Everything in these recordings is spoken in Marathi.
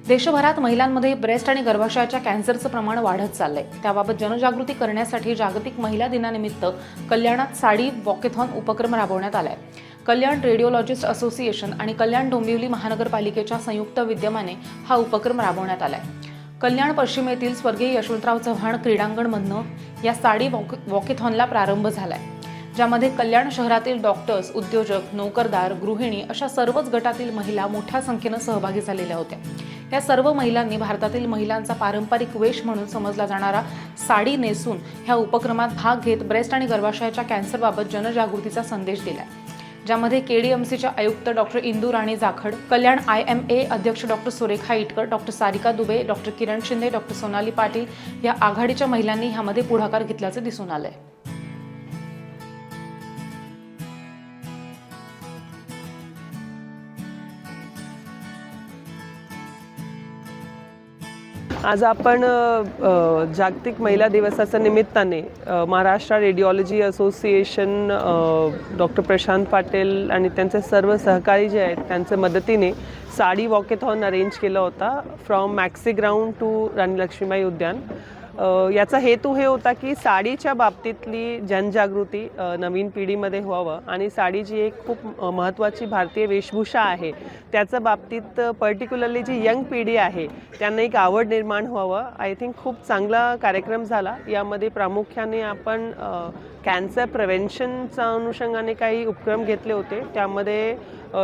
देशभरात महिलांमध्ये ब्रेस्ट आणि गर्भाशयाच्या कॅन्सरचं प्रमाण वाढत चाललंय। त्याबाबत जनजागृती करण्यासाठी जागतिक महिला दिनानिमित्त कल्याणात साडी वॉकेथॉन उपक्रम राबवण्यात आलाय। कल्याण रेडिओलॉजिस्ट असोसिएशन आणि कल्याण डोंबिवली महानगरपालिकेच्या संयुक्त विद्यमाने हा उपक्रम राबवण्यात आलाय। कल्याण पश्चिमेतील स्वर्गीय यशवंतराव चव्हाण क्रीडांगणमधनं या साडी वॉकेथॉनला प्रारंभ झालाय, ज्यामध्ये कल्याण शहरातील डॉक्टर्स, उद्योजक, नोकरदार, गृहिणी अशा सर्वच गटातील महिला मोठ्या संख्येने सहभागी झालेल्या होत्या। या सर्व महिलांनी भारतातील महिलांचा पारंपरिक वेश म्हणून समजला जाणारा साडी नेसून ह्या उपक्रमात भाग घेत ब्रेस्ट आणि गर्भाशयाच्या कॅन्सरबाबत जनजागृतीचा संदेश दिलाय, ज्यामध्ये केडीएमसीच्या आयुक्त डॉक्टर इंदू राणी जाखड, कल्याण IMA अध्यक्ष doctor Surekha Itkar, doctor Sarika Dubey, doctor Kiran Shinde, doctor Sonali Patil या आघाडीच्या महिलांनी ह्यामध्ये पुढाकार घेतल्याचे दिसून आलंय। आज आपण जागतिक महिला दिवसाच्या निमित्ताने Maharashtra radiology association doctor Prashant Patil आणि त्यांचे सर्व सहकारी जे आहेत त्यांच्या मदतीने साडी वॉकेथॉन अरेंज केला होता फ्रॉम मॅक्सी ग्राउंड टू राणी लक्ष्मीबाई उद्यान। याचा हेतू हे होता की साडीच्या बाबतीतली जनजागृती नवीन पिढीमध्ये व्हावं आणि साडी जी एक खूप महत्त्वाची भारतीय वेशभूषा आहे त्याच्या बाबतीत पर्टिक्युलरली जी यंग पिढी आहे त्यांना एक आवड निर्माण व्हावं। आय थिंक खूप चांगला कार्यक्रम झाला। यामध्ये प्रामुख्याने आपण कॅन्सर प्रिव्हेन्शनच्या अनुषंगाने काही उपक्रम घेतले होते। त्यामध्ये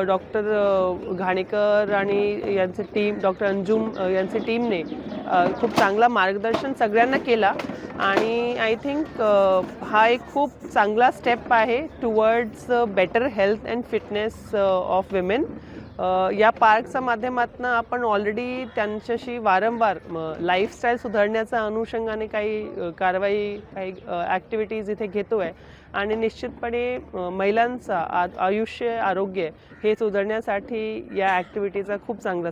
डॉक्टर घाणेकर आणि यांचे टीम, डॉक्टर अंजुम यांची टीमने खूप चांगला मार्गदर्शन सगळ्यांना केला आणि आय थिंक हा एक खूप चांगला स्टेप आहे towards better health and fitness of women. या पार्कच्या माध्यमातून आपण ऑलरेडी त्यांच्याशी वारंवार लाईफस्टाईल सुधारण्याच्या अनुषंगाने काही कारवाई, काही ॲक्टिव्हिटीज इथे घेतो आहे आणि निश्चितपणे महिलांचा आयुष्य, आरोग्य हे सुधारण्यासाठी या ॲक्टिव्हिटीचा खूप चांगला